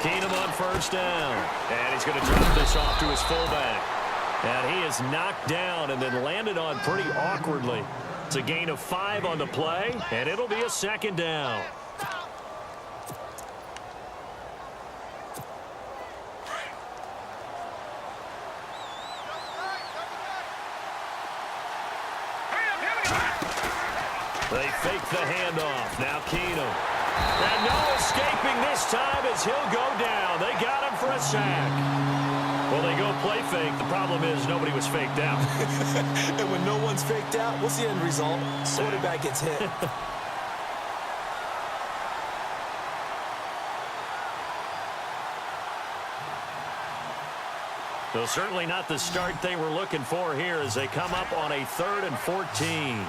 Keenum on first down. And he's going to drop this off to his fullback. And he is knocked down and then landed on pretty awkwardly. It's a gain of 5 on the play, and it'll be a second down. They fake the handoff. Now Keenum. And no escaping this time as he'll go down. They got him for a sack. Well, they go play fake. The problem is nobody was faked out. And when no one's faked out, what's the end result? Quarterback gets hit. So certainly not the start they were looking for here as they come up on a 3rd and 14.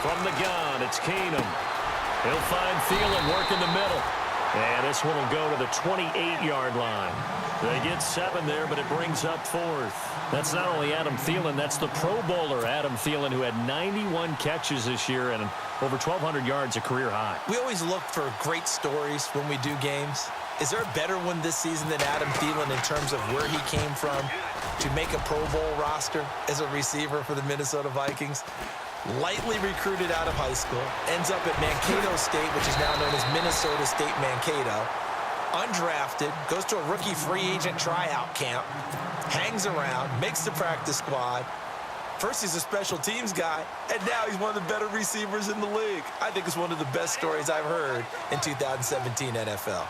From the gun, it's Keenum. He'll find Thielen work in the middle. And this one will go to the 28-yard line. They get 7 there, but it brings up 4th. That's not only Adam Thielen, that's the Pro Bowler Adam Thielen, who had 91 catches this year and over 1,200 yards, a career high. We always look for great stories when we do games. Is there a better one this season than Adam Thielen in terms of where he came from to make a Pro Bowl roster as a receiver for the Minnesota Vikings? Lightly recruited out of high school, ends up at Mankato State, which is now known as Minnesota State Mankato. Undrafted, goes to a rookie free agent tryout camp, hangs around, makes the practice squad. First he's a special teams guy, and now he's one of the better receivers in the league. I think it's one of the best stories I've heard in 2017 NFL.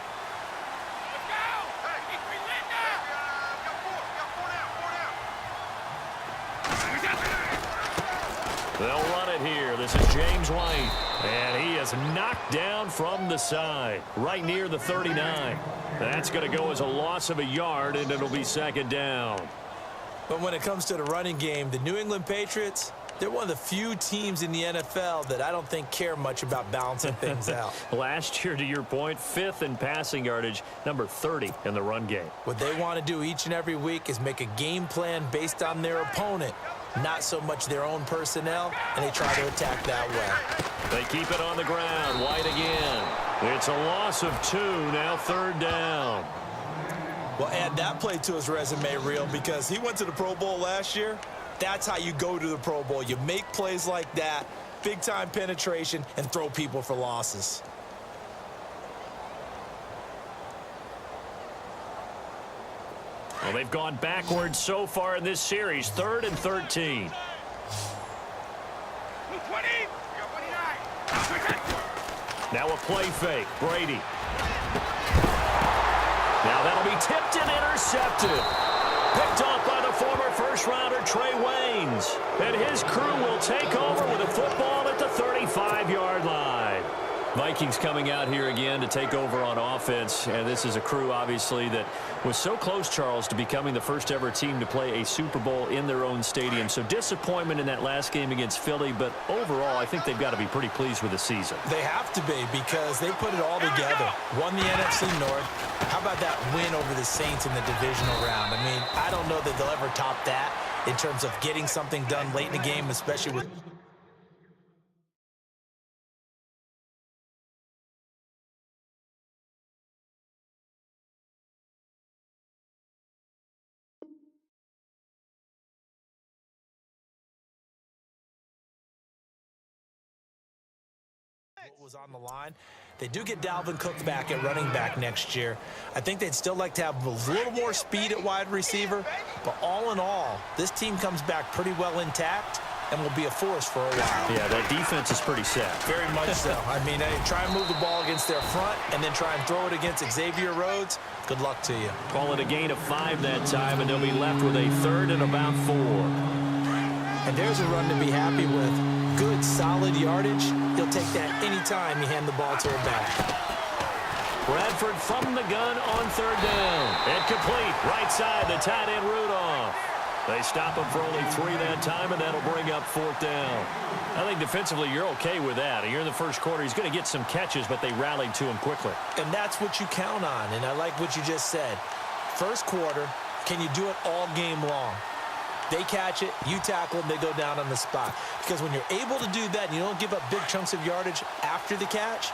They'll run it here. This is James White. And he is knocked down from the side, right near the 39. That's going to go as a loss of a yard, and it'll be second down. But when it comes to the running game, the New England Patriots, they're one of the few teams in the NFL that I don't think care much about balancing things out. Last year, to your point, 5th in passing yardage, number 30 in the run game. What they want to do each and every week is make a game plan based on their opponent, not so much their own personnel, and they try to attack that way. They keep it on the ground. White again. It's a loss of 2, now 3rd down. Well, add that play to his resume reel because he went to the Pro Bowl last year. That's how you go to the Pro Bowl. You make plays like that, big-time penetration, and throw people for losses. Well, they've gone backwards so far in this series. 3rd and 13. Now a play fake. Brady. Now that'll be tipped and intercepted. Picked off by the former first-rounder Trey Waynes. And his crew will take over with a football at the 35-yard line. Vikings coming out here again to take over on offense. And this is a crew, obviously, that was so close, Charles, to becoming the first-ever team to play a Super Bowl in their own stadium. So disappointment in that last game against Philly. But overall, I think they've got to be pretty pleased with the season. They have to be because they put it all together. Won the NFC North. How about that win over the Saints in the divisional round? I mean, I don't know that they'll ever top that in terms of getting something done late in the game, especially with... what was on the line. They do get Dalvin Cook back at running back next year. I think they'd still like to have a little more speed at wide receiver, but all in all, this team comes back pretty well intact and will be a force for a while. Yeah, that defense is pretty set. Very much so. I mean, they try and move the ball against their front and then try and throw it against Xavier Rhodes. Good luck to you. Call it a gain of 5 that time, and they'll be left with a 3rd and about 4. And there's a run to be happy with. Good, solid yardage. He'll take that anytime you hand the ball to him back. Bradford from the gun on 3rd down. Incomplete. Right side, the tight end Rudolph. They stop him for only 3 that time, and that'll bring up 4th down. I think defensively you're okay with that. You're in the first quarter. He's going to get some catches, but they rallied to him quickly. And that's what you count on, and I like what you just said. First quarter, can you do it all game long? They catch it, you tackle them, they go down on the spot. Because when you're able to do that and you don't give up big chunks of yardage after the catch,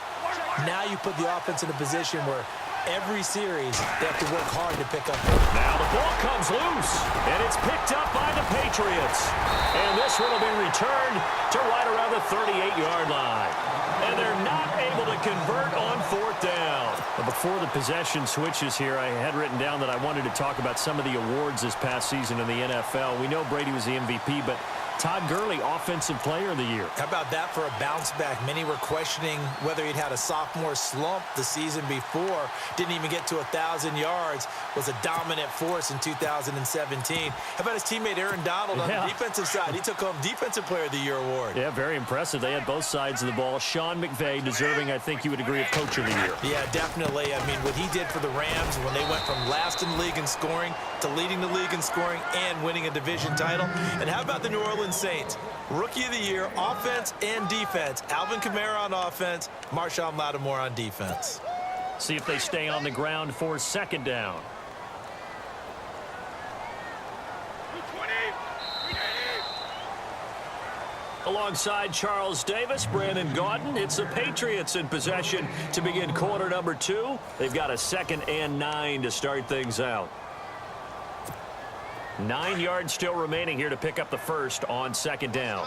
Now you put the offense in a position where every series they have to work hard to pick up. Now the ball comes loose, and it's picked up by the Patriots. And this one will be returned to right around the 38-yard line. And they're not able to convert on 4th down. But before the possession switches here, I had written down that I wanted to talk about some of the awards this past season in the NFL. We know Brady was the MVP, but Todd Gurley, Offensive Player of the Year. How about that for a bounce back? Many were questioning whether he'd had a sophomore slump the season before. Didn't even get to 1,000 yards. Was a dominant force in 2017. How about his teammate Aaron Donald on the defensive side? He took home Defensive Player of the Year award. Yeah, very impressive. They had both sides of the ball. Sean McVay deserving, I think you would agree, of Coach of the Year. Yeah, definitely. I mean, what he did for the Rams when they went from last in the league in scoring to leading the league in scoring and winning a division title. And how about the New Orleans Saints? Rookie of the Year, offense and defense. Alvin Kamara on offense, Marshawn Lattimore on defense. See if they stay on the ground for 2nd down. Alongside Charles Davis, Brandon Gaudin, it's the Patriots in possession to begin quarter number 2. They've got a 2nd and 9 to start things out. 9 yards still remaining here to pick up the first on 2nd down.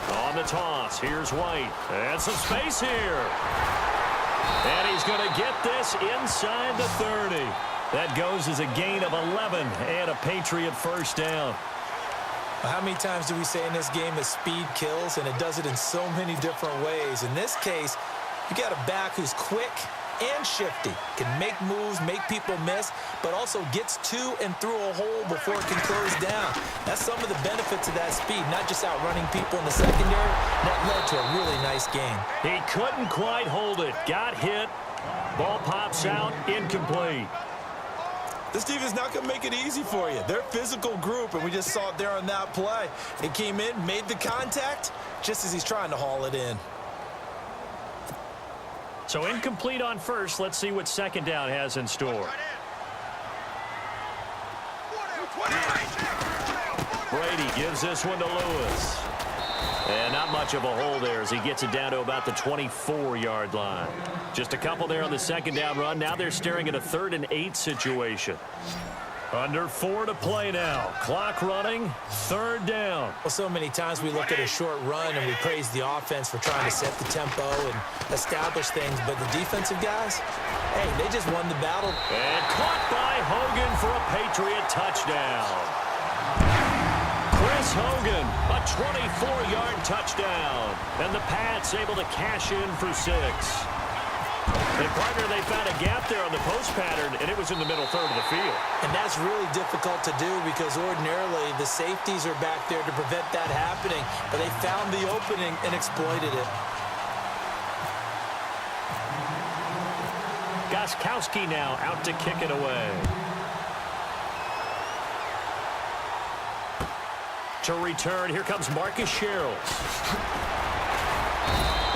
On the toss, here's White. And some space here. And he's going to get this inside the 30. That goes as a gain of 11 and a Patriot first down. How many times do we say in this game that speed kills, and it does it in so many different ways? In this case, you got a back who's quick and shifty, can make moves, make people miss, but also gets to and through a hole before it can close down. That's some of the benefits of that speed, not just outrunning people in the secondary. That led to a really nice game. He couldn't quite hold it. Got hit. Ball pops out, incomplete. This defense is not going to make it easy for you. They're a physical group, and we just saw it there on that play. It came in, made the contact, just as he's trying to haul it in. So incomplete on first. Let's see what 2nd down has in store. Brady gives this one to Lewis. And not much of a hole there as he gets it down to about the 24-yard line. Just a couple there on the 2nd down run. Now they're staring at a 3rd and 8 situation. Under 4 to play now. Clock running. 3rd down. Well, so many times we look at a short run and we praise the offense for trying to set the tempo and establish things. But the defensive guys, hey, they just won the battle. And caught by Hogan for a Patriot touchdown. Chris Hogan, a 24-yard touchdown. And the Pats able to cash in for 6. And partner, they found a gap there on the post pattern, and it was in the middle 3rd of the field. And that's really difficult to do because ordinarily the safeties are back there to prevent that happening. But they found the opening and exploited it. Gostkowski now out to kick it away. To return, here comes Marcus Sherrill.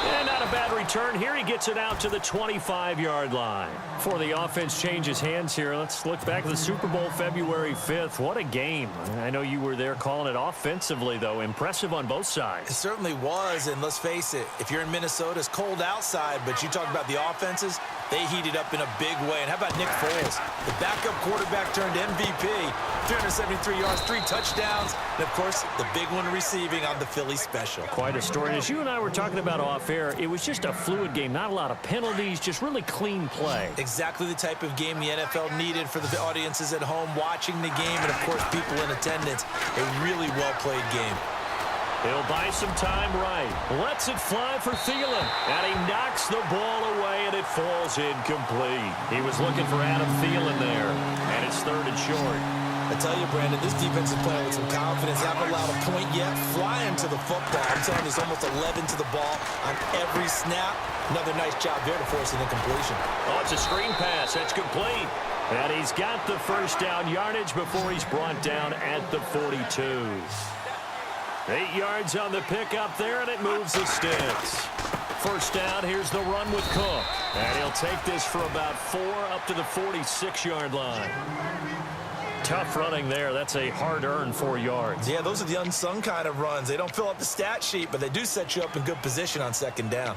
And not a bad return here. He gets it out to the 25-yard line. Before the offense changes hands here, let's look back at the Super Bowl February 5th. What a game. I know you were there calling it offensively, though. Impressive on both sides. It certainly was, and let's face it, if you're in Minnesota, it's cold outside, but you talk about the offenses, they heated up in a big way. And how about Nick Foles? The backup quarterback turned MVP. 373 yards, 3 touchdowns, and, of course, the big one receiving on the Philly special. Quite a story. As you and I were talking about off air, it was just a fluid game. Not a lot of penalties, just really clean play. Exactly the type of game the NFL needed for the audiences at home watching the game and, of course, people in attendance. A really well-played game. He'll buy some time right. Lets it fly for Thielen. And he knocks the ball away, and it falls incomplete. He was looking for Adam Thielen there, and it's 3rd and short. I tell you, Brandon, this defense is playing with some confidence. Haven't allowed a point yet. Flying to the football. I'm telling you, it's almost 11 to the ball on every snap. Another nice job there to force an incompletion. Oh, it's a screen pass. That's complete. And he's got the first down yardage before he's brought down at the 42. 8 yards on the pickup there, and it moves the sticks. First down, here's the run with Cook. And he'll take this for about 4 up to the 46-yard line. Tough running there. That's a hard-earned 4 yards. Yeah, those are the unsung kind of runs. They don't fill up the stat sheet, but they do set you up in good position on second down.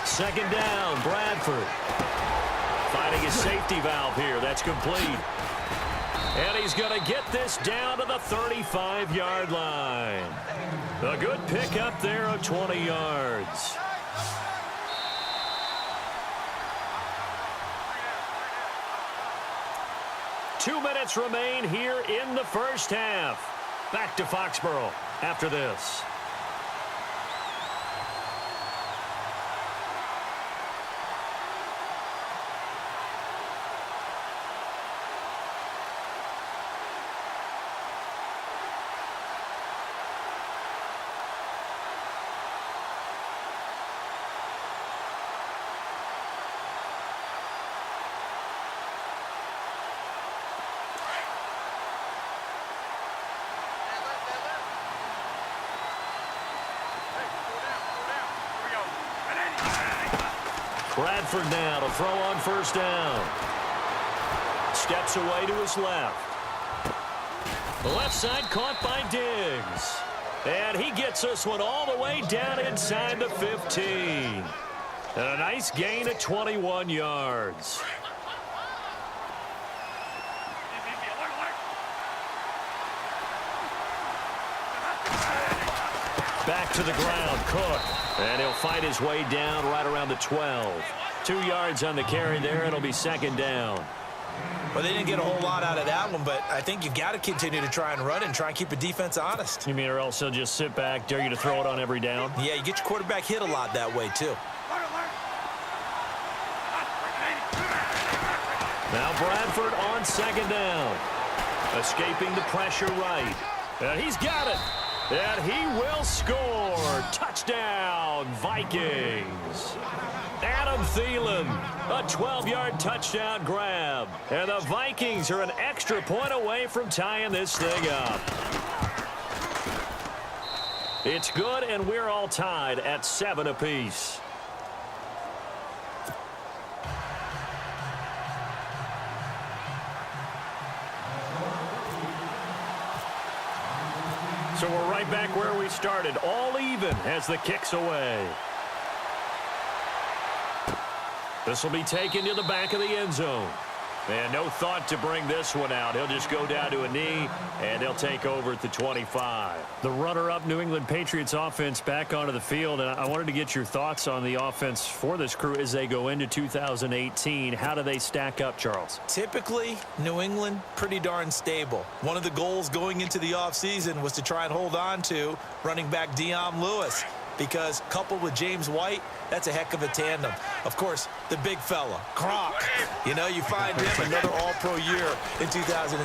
Second down, Bradford. Finding his safety valve here. That's complete. And he's going to get this down to the 35-yard line. A good pickup there of 20 yards. Two minutes remain here in the first half. Back to Foxborough after this. Bradford now to throw on first down. Steps away to his left. The left side caught by Diggs. And he gets this one all the way down inside the 15. And a nice gain of 21 yards. Back to the ground, Cook. And he'll fight his way down right around the 12. 2 yards on the carry there. It'll be second down. Well, they didn't get a whole lot out of that one, but I think you got to continue to try and run and try and keep the defense honest. You mean or else he'll just sit back, dare you to throw it on every down? Yeah, you get your quarterback hit a lot that way, too. Now Bradford on second down. Escaping the pressure right. And he's got it. And he will score. Touchdown, Vikings. Adam Thielen, a 12-yard touchdown grab. And the Vikings are an extra point away from tying this thing up. It's good, and we're all tied at 7 apiece. So we're right back where we started, all even as the kick's away. This will be taken to the back of the end zone. And no thought to bring this one out. He'll just go down to a knee, and he'll take over at the 25. The runner-up New England Patriots offense back onto the field, and I wanted to get your thoughts on the offense for this crew as they go into 2018. How do they stack up, Charles? Typically, New England, pretty darn stable. One of the goals going into the offseason was to try and hold on to running back Dion Lewis, because coupled with James White, that's a heck of a tandem. Of course, the big fella, Gronk. You know, you find him another all-pro year in 2017.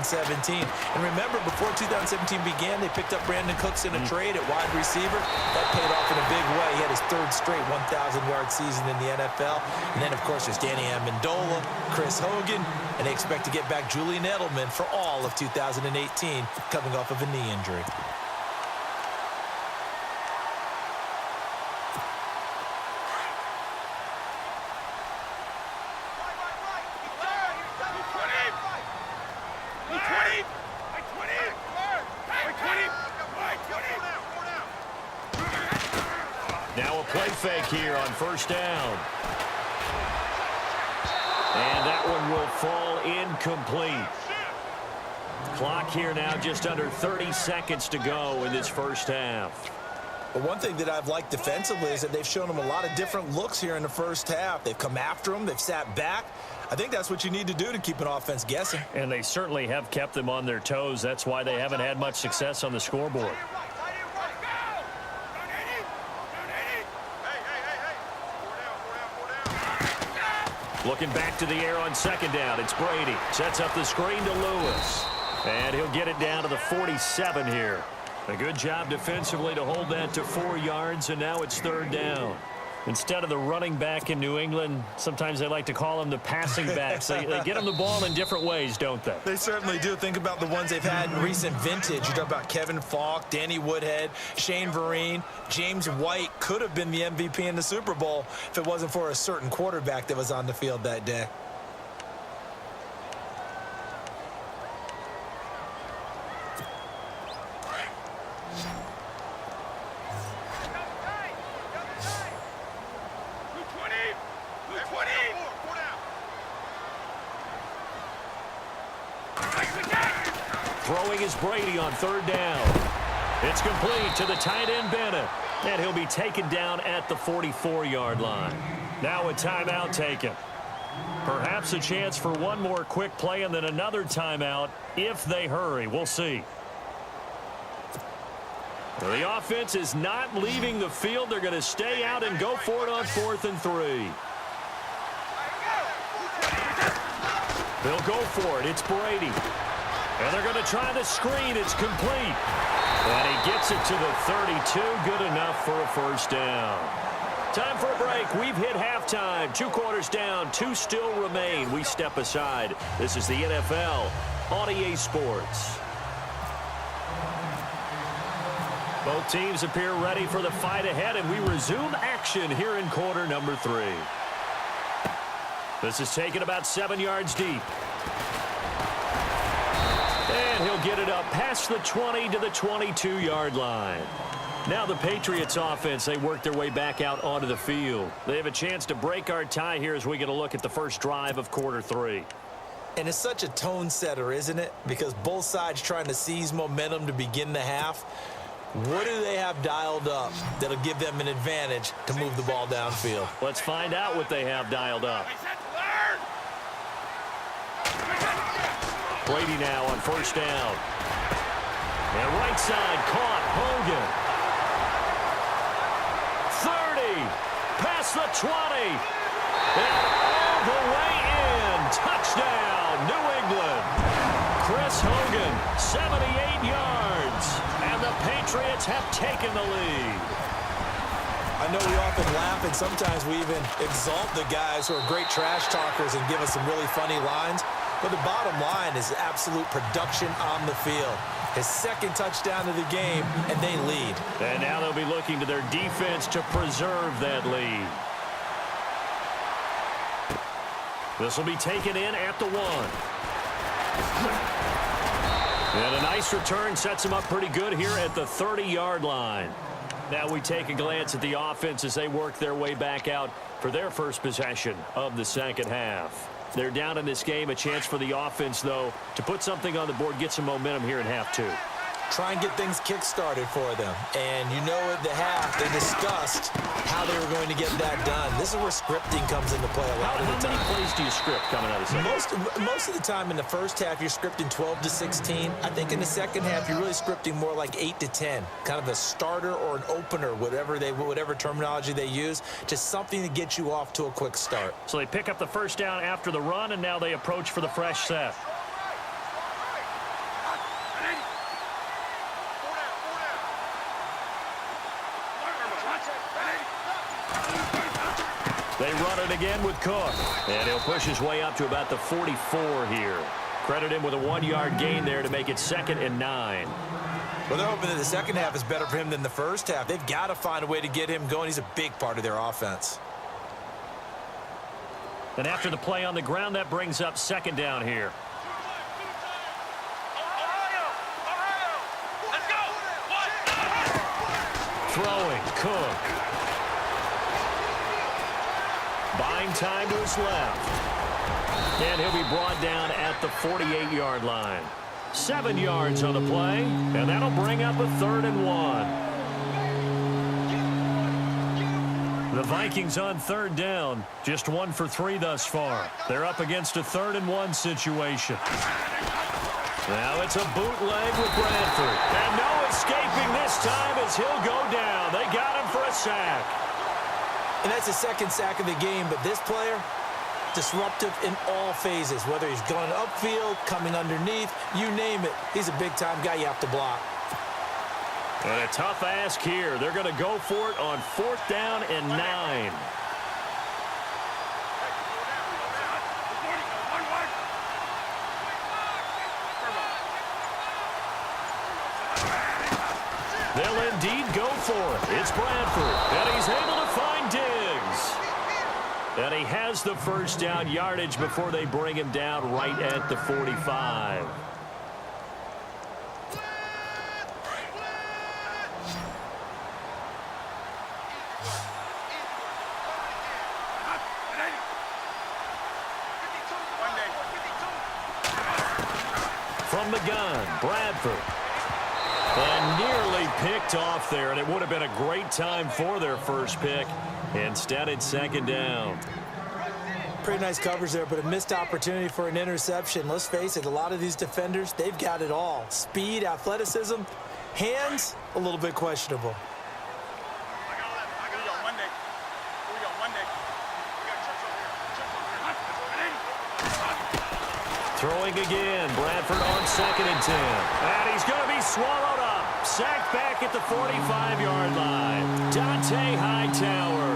And remember, before 2017 began, they picked up Brandon Cooks in a trade at wide receiver. That paid off in a big way. He had his third straight 1,000-yard season in the NFL. And then, of course, there's Danny Amendola, Chris Hogan, and they expect to get back Julian Edelman for all of 2018, coming off of a knee injury. Now a play fake here on first down. And that one will fall incomplete. Clock here now just under 30 seconds to go in this first half. But one thing that I've liked defensively is that they've shown them a lot of different looks here in the first half. They've come after them. They've sat back. I think that's what you need to do to keep an offense guessing. And they certainly have kept them on their toes. That's why they haven't had much success on the scoreboard. Looking back to the air on second down. It's Brady. Sets up the screen to Lewis. And he'll get it down to the 47 here. A good job defensively to hold that to 4 yards, and now it's third down. Instead of the running back in New England, sometimes they like to call them the passing backs. They get them the ball in different ways, don't they? They certainly do. Think about the ones they've had in recent vintage. You talk about Kevin Falk, Danny Woodhead, Shane Vereen, James White could have been the MVP in the Super Bowl if it wasn't for a certain quarterback that was on the field that day. Throwing is Brady on third down. It's complete to the tight end Bennett. And he'll be taken down at the 44-yard line. Now a timeout taken. Perhaps a chance for one more quick play and then another timeout if they hurry. We'll see. The offense is not leaving the field. They're going to stay out and go for it on 4th and 3. They'll go for it. It's Brady. And they're going to try the screen. It's complete. And he gets it to the 32. Good enough for a first down. Time for a break. We've hit halftime. 2 quarters down. 2 still remain. We step aside. This is the NFL on EA Sports. Both teams appear ready for the fight ahead, and we resume action here in quarter number 3. This is taken about 7 yards deep. And he'll get it up past the 20 to the 22-yard line. Now the Patriots offense, they work their way back out onto the field. They have a chance to break our tie here as we get a look at the first drive of quarter 3. And it's such a tone setter, isn't it? Because both sides trying to seize momentum to begin the half. What do they have dialed up that'll give them an advantage to move the ball downfield? Let's find out what they have dialed up. Brady now on first down. And right side caught. Hogan. 30. Past the 20. And all the way in. Touchdown, New England. Chris Hogan, 78 yards. And the Patriots have taken the lead. I know we often laugh, and sometimes we even exalt the guys who are great trash talkers and give us some really funny lines. But the bottom line is absolute production on the field. His second touchdown of the game, and they lead. And now they'll be looking to their defense to preserve that lead. This will be taken in at the 1. And a nice return sets them up pretty good here at the 30-yard line. Now we take a glance at the offense as they work their way back out for their first possession of the second half. They're down in this game. A chance for the offense, though, to put something on the board, get some momentum here in half 2. Try and get things kick-started for them. And you know at the half, they discussed how they were going to get that done. This is where scripting comes into play a lot of the time. How many plays do you script coming out of the second? Most of the time in the first half, you're scripting 12 to 16. I think in the second half, you're really scripting more like 8 to 10. Kind of a starter or an opener, whatever terminology they use, just something to get you off to a quick start. So they pick up the first down after the run, and now they approach for the fresh set. They run it again with Cook. And he'll push his way up to about the 44 here. Credit him with a 1-yard gain there to make it 2nd and 9. Well, they're hoping that the second half is better for him than the first half. They've got to find a way to get him going. He's a big part of their offense. And after the play on the ground, that brings up 2nd down here. Throwing, Cook. Buying time to his left. And he'll be brought down at the 48-yard line. 7 yards on the play, and that'll bring up a 3rd and 1. The Vikings on 3rd down, just 1 for 3 thus far. They're up against a 3rd and 1 situation. Now it's a bootleg with Bradford. And no escaping this time as he'll go down. They got him for a sack. And that's the second sack of the game, but this player, disruptive in all phases, whether he's going upfield, coming underneath, you name it. He's a big-time guy you have to block. And a tough ask here. They're going to go for it on 4th down and 9. They'll indeed go for it. It's Bradford, and he's able to find Diggs. And he has the first down yardage before they bring him down right at the 45. From the gun, Bradford. And nearly picked off there, and it would have been a great time for their first pick. Instead, it's 2nd down. Pretty nice coverage there, but a missed opportunity for an interception. Let's face it, a lot of these defenders, they've got it all. Speed, athleticism, hands, a little bit questionable. Throwing again, Bradford on 2nd and 10. And he's going to be swallowed up. Sacked back at the 45-yard line. Dante Hightower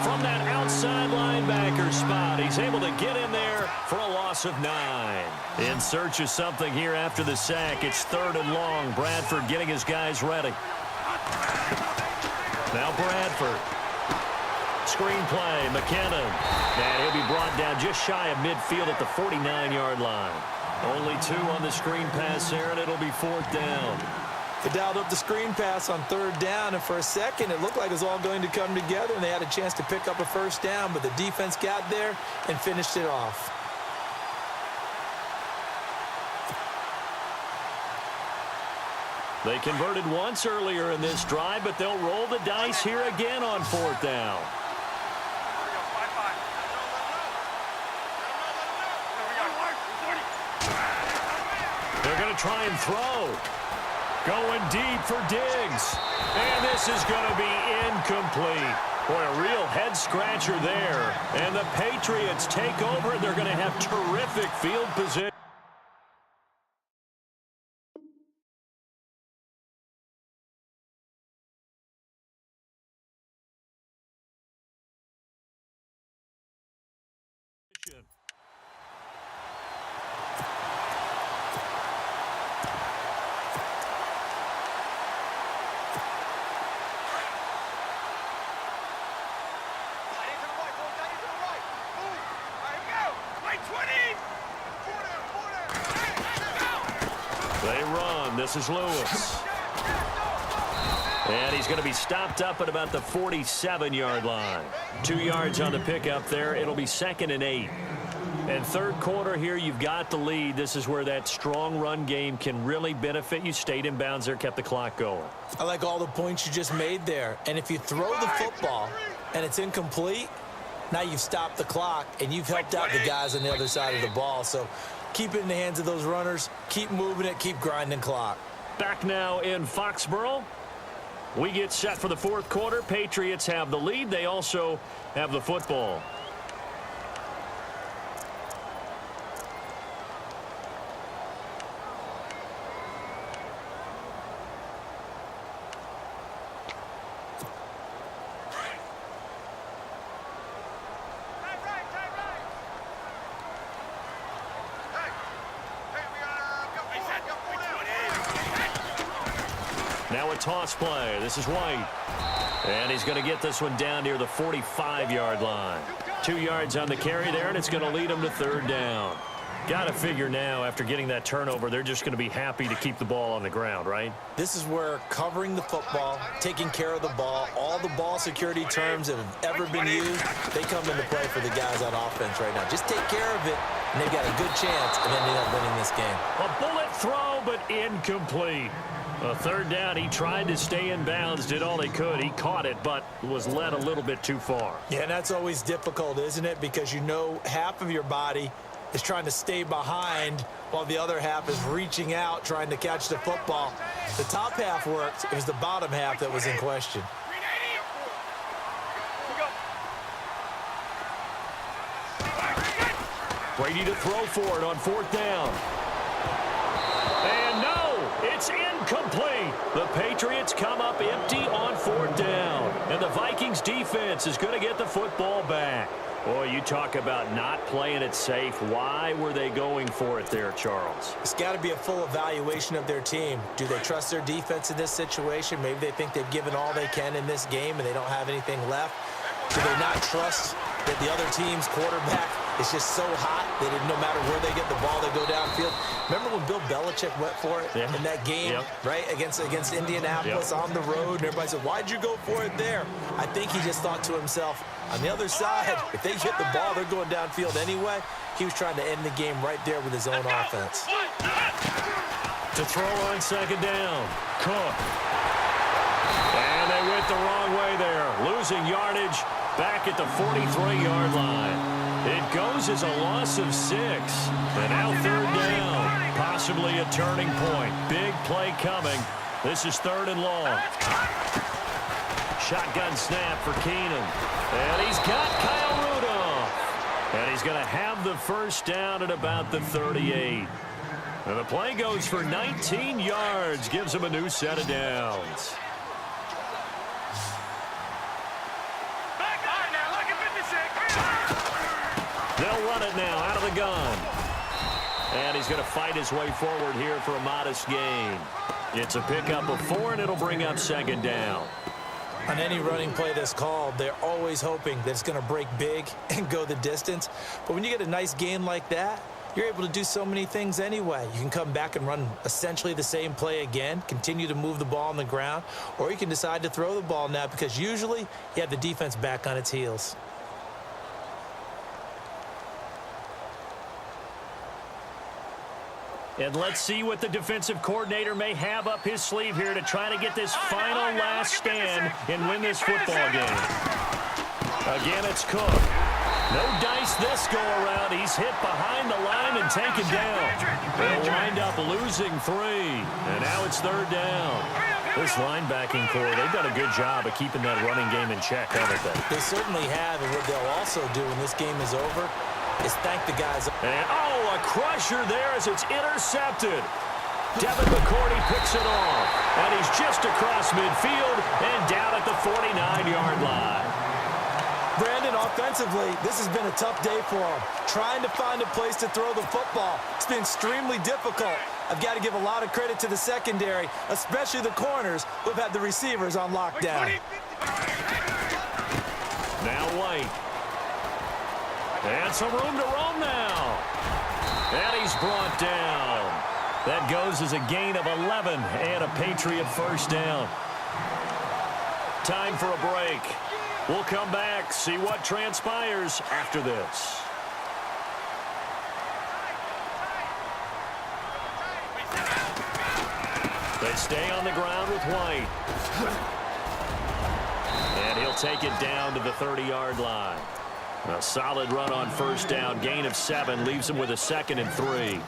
from that outside linebacker spot. He's able to get in there for a loss of 9. In search of something here after the sack. It's 3rd and long. Bradford getting his guys ready. Now Bradford. Screen play, McKinnon. And he'll be brought down just shy of midfield at the 49-yard line. Only 2 on the screen pass there, and it'll be 4th down. They dialed up the screen pass on 3rd down, and for a second it looked like it was all going to come together, and they had a chance to pick up a first down, but the defense got there and finished it off. They converted once earlier in this drive, but they'll roll the dice here again on 4th down. They're going to try and throw. Going deep for Diggs. And this is going to be incomplete. Boy, a real head-scratcher there. And the Patriots take over. They're going to have terrific field position. They run. This is Lewis. And he's going to be stopped up at about the 47-yard line. 2 yards on the pickup there. It'll be 2nd and 8. And 3rd quarter here, you've got the lead. This is where that strong run game can really benefit you. Stayed in bounds there, kept the clock going. I like all the points you just made there. And if you throw the football and it's incomplete, now you've stopped the clock and you've helped out the guys on the other side of the ball. So keep it in the hands of those runners. Keep moving it. Keep grinding clock. Back now in Foxborough. We get set for the 4th quarter. Patriots have the lead. They also have the football. Now a toss play. This is White. And he's going to get this one down near the 45-yard line. 2 yards on the carry there, and it's going to lead him to 3rd down. Got to figure now, after getting that turnover, they're just going to be happy to keep the ball on the ground, right? This is where covering the football, taking care of the ball, all the ball security terms that have ever been used, they come into play for the guys on offense right now. Just take care of it, and they've got a good chance of ending up winning this game. A bullet throw, but incomplete. A 3rd down, he tried to stay in bounds, did all he could. He caught it, but was led a little bit too far. Yeah, and that's always difficult, isn't it? Because you know half of your body is trying to stay behind while the other half is reaching out, trying to catch the football. The top half worked. It was the bottom half that was in question. Brady to throw for it on 4th down. And no! It's incomplete. The Patriots come up empty on 4th down. And the Vikings defense is going to get the football back. Boy, you talk about not playing it safe. Why were they going for it there, Charles? It's got to be a full evaluation of their team. Do they trust their defense in this situation? Maybe they think they've given all they can in this game and they don't have anything left. Do they not trust that the other team's quarterback is just so hot that no matter where they get the ball, they go downfield? Remember when Bill Belichick went for it in that game, right, against Indianapolis on the road? And everybody said, why'd you go for it there? I think he just thought to himself, on the other side, if they hit the ball, they're going downfield anyway. He was trying to end the game right there with his own offense. To throw on 2nd down, Cook. And they went the wrong way there, losing yardage back at the 43-yard line. It goes as a loss of 6. And now 3rd down, possibly a turning point. Big play coming. This is 3rd and long. Shotgun snap for Keenum. And he's got Kyle Rudolph. And he's going to have the 1st down at about the 38. And the play goes for 19 yards, gives him a new set of downs. They'll run it now out of the gun. And he's going to fight his way forward here for a modest gain. It's a pickup of 4, and it'll bring up 2nd down. On any running play that's called, they're always hoping that it's going to break big and go the distance. But when you get a nice gain like that, you're able to do so many things anyway. You can come back and run essentially the same play again, continue to move the ball on the ground, or you can decide to throw the ball now because usually you have the defense back on its heels. And let's see what the defensive coordinator may have up his sleeve here to try to get this final last stand and win this football game. Again, it's Cook. No dice this go-around. He's hit behind the line and taken down. They'll wind up losing 3. And now it's 3rd down. This linebacking core, they've done a good job of keeping that running game in check, haven't they? They certainly have, and what they'll also do when this game is over is thank the guys. And, a crusher there as it's intercepted. Devin McCourty picks it off. And he's just across midfield and down at the 49-yard line. Brandon, offensively, this has been a tough day for him. Trying to find a place to throw the football. It's been extremely difficult. I've got to give a lot of credit to the secondary, especially the corners who've had the receivers on lockdown. Now White. And some room to roam now. And he's brought down. That goes as a gain of 11 and a Patriot 1st down. Time for a break. We'll come back, see what transpires after this. They stay on the ground with White. And he'll take it down to the 30-yard line. A solid run on 1st down. Gain of 7 leaves him with a 2nd and 3.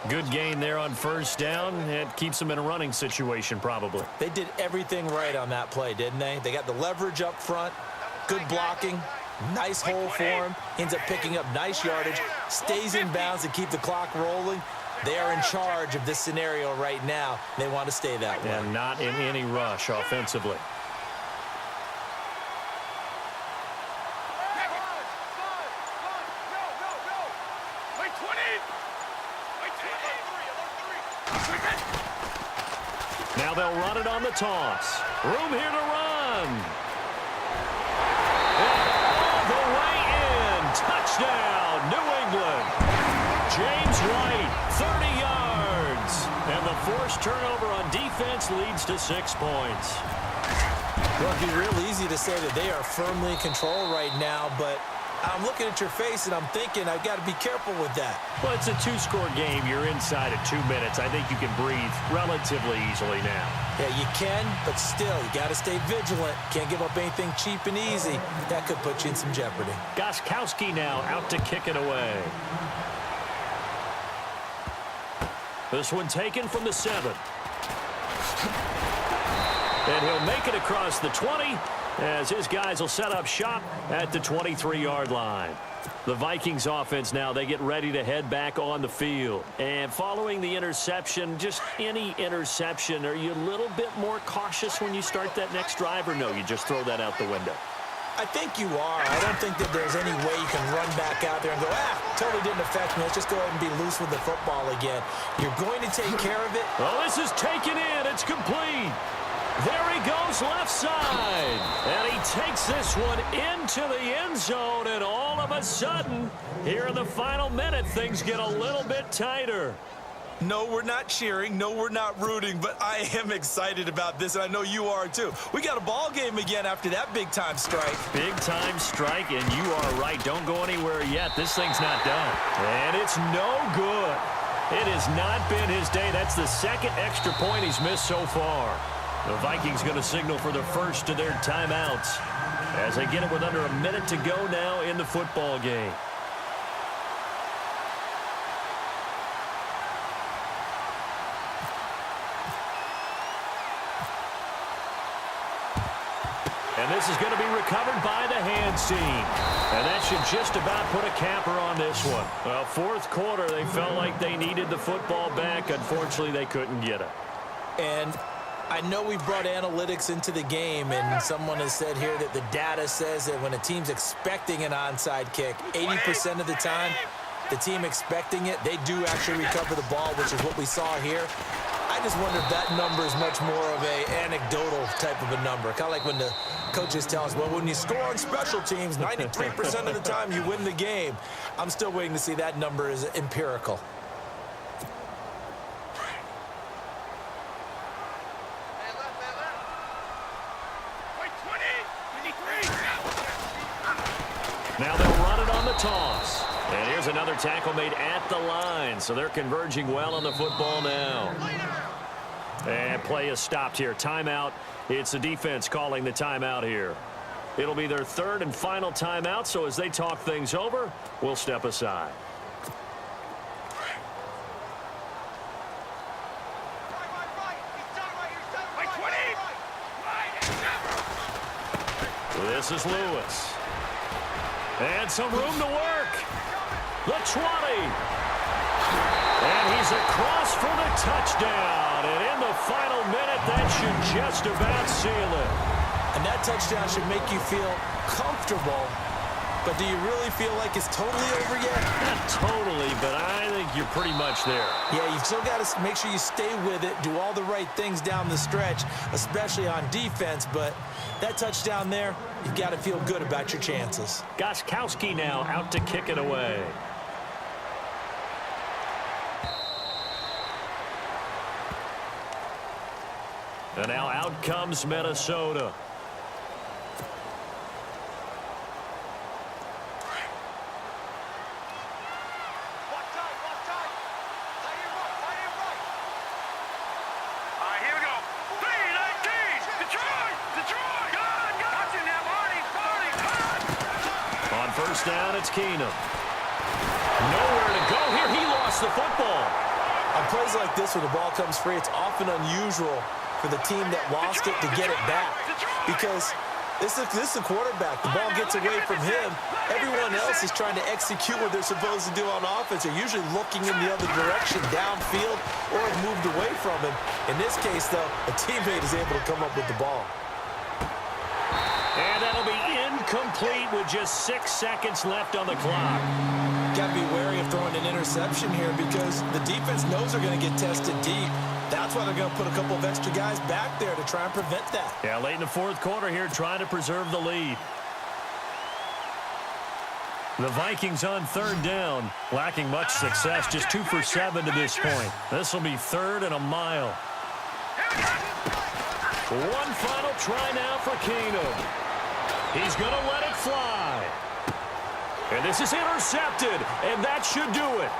Good gain there on 1st down. It keeps them in a running situation probably. They did everything right on that play, didn't they? They got the leverage up front, good blocking, nice hole for him. Ends up picking up nice yardage, stays in bounds to keep the clock rolling. They are in charge of this scenario right now. They want to stay that way. And not in any rush offensively. Now they'll run it on the toss. Room here to run. All the way in. Touchdown, New England. James White, 30 yards. And the forced turnover on defense leads to 6 points. Well, it'd be real easy to say that they are firmly in control right now, but I'm looking at your face and I'm thinking I've got to be careful with that. Well, it's a 2-score game. You're inside at 2 minutes. I think you can breathe relatively easily now. Yeah, you can, but still, you got to stay vigilant. Can't give up anything cheap and easy. That could put you in some jeopardy. Gostkowski now out to kick it away. This one taken from the 7. And he'll make it across the 20 as his guys will set up shop at the 23-yard line. The Vikings offense now, they get ready to head back on the field. And following the interception, just any interception, are you a little bit more cautious when you start that next drive, or no, you just throw that out the window? I think you are. I don't think that there's any way you can run back out there and go, totally didn't affect me. Let's just go ahead and be loose with the football again. You're going to take care of it. Well, this is taken in. It's complete. There he goes left side. And he takes this one into the end zone. And all of a sudden, here in the final minute, things get a little bit tighter. No, we're not cheering. No, we're not rooting. But I am excited about this, and I know you are too. We got a ball game again after that big-time strike. Big-time strike, and you are right. Don't go anywhere yet. This thing's not done. And it's no good. It has not been his day. That's the second extra point he's missed so far. The Vikings going to signal for the first of their timeouts as they get it with under a minute to go now in the football game. And this is going to be recovered by the hands team. And that should just about put a capper on this one. Well, fourth quarter, they felt like they needed the football back. Unfortunately, they couldn't get it. And I know we brought analytics into the game, and someone has said here that the data says that when a team's expecting an onside kick, 80% of the time, the team expecting it, they do actually recover the ball, which is what we saw here. I just wonder if that number is much more of a anecdotal type of a number. Kind of like when the coaches tell us, well, when you score on special teams, 93% of the time you win the game. I'm still waiting to see that number is empirical. Now they'll run it on the toss. And here's another tackle made at the line. So they're converging well on the football now. And play is stopped here. Timeout. It's the defense calling the timeout here. It'll be their third and final timeout. So as they talk things over, we'll step aside. This is Lewis. And some room to work. The 20. And he's across for the touchdown. And in the final minute, that should just about seal it. And that touchdown should make you feel comfortable. But do you really feel like it's totally over yet? Not totally, but I think you're pretty much there. Yeah, you've still got to make sure you stay with it, do all the right things down the stretch, especially on defense. But that touchdown there, you've got to feel good about your chances. Gostkowski now out to kick it away. And now out comes Minnesota. First down, it's Keenum. Nowhere to go here. He lost the football. On plays like this, when the ball comes free, it's often unusual for the team that lost it to get it back. Because this is the quarterback. The ball gets away from him. Everyone else is trying to execute what they're supposed to do on offense. They're usually looking in the other direction, downfield, or have moved away from him. In this case, though, a teammate is able to come up with the ball. And that'll be incomplete with just 6 seconds left on the clock. Got to be wary of throwing an interception here because the defense knows they're going to get tested deep. That's why they're going to put a couple of extra guys back there to try and prevent that. Yeah, late in the fourth quarter here trying to preserve the lead. The Vikings on third down, lacking much success, just 2 for 7 to this point. This will be third and a mile. One final try now for Keenum. He's going to let it fly. And this is intercepted, and that should do it.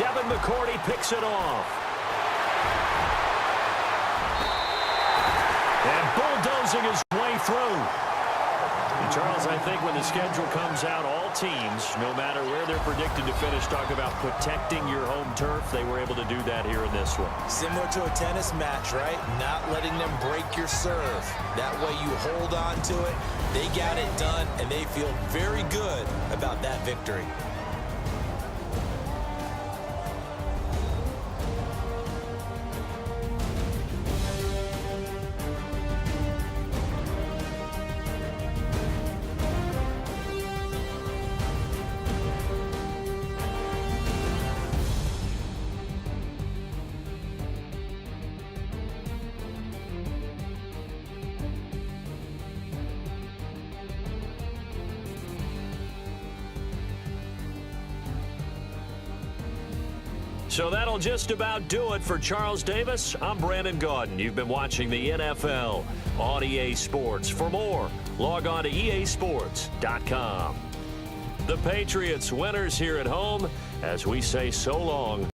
Devin McCourty picks it off. And bulldozing his way through. Charles, I think when the schedule comes out, all teams, no matter where they're predicted to finish, talk about protecting your home turf. They were able to do that here in this one. Similar to a tennis match, right? Not letting them break your serve. That way you hold on to it. They got it done, and they feel very good about that victory. So that'll just about do it for Charles Davis. I'm Brandon Gaudin. You've been watching the NFL on EA Sports. For more, log on to easports.com. The Patriots winners here at home as we say so long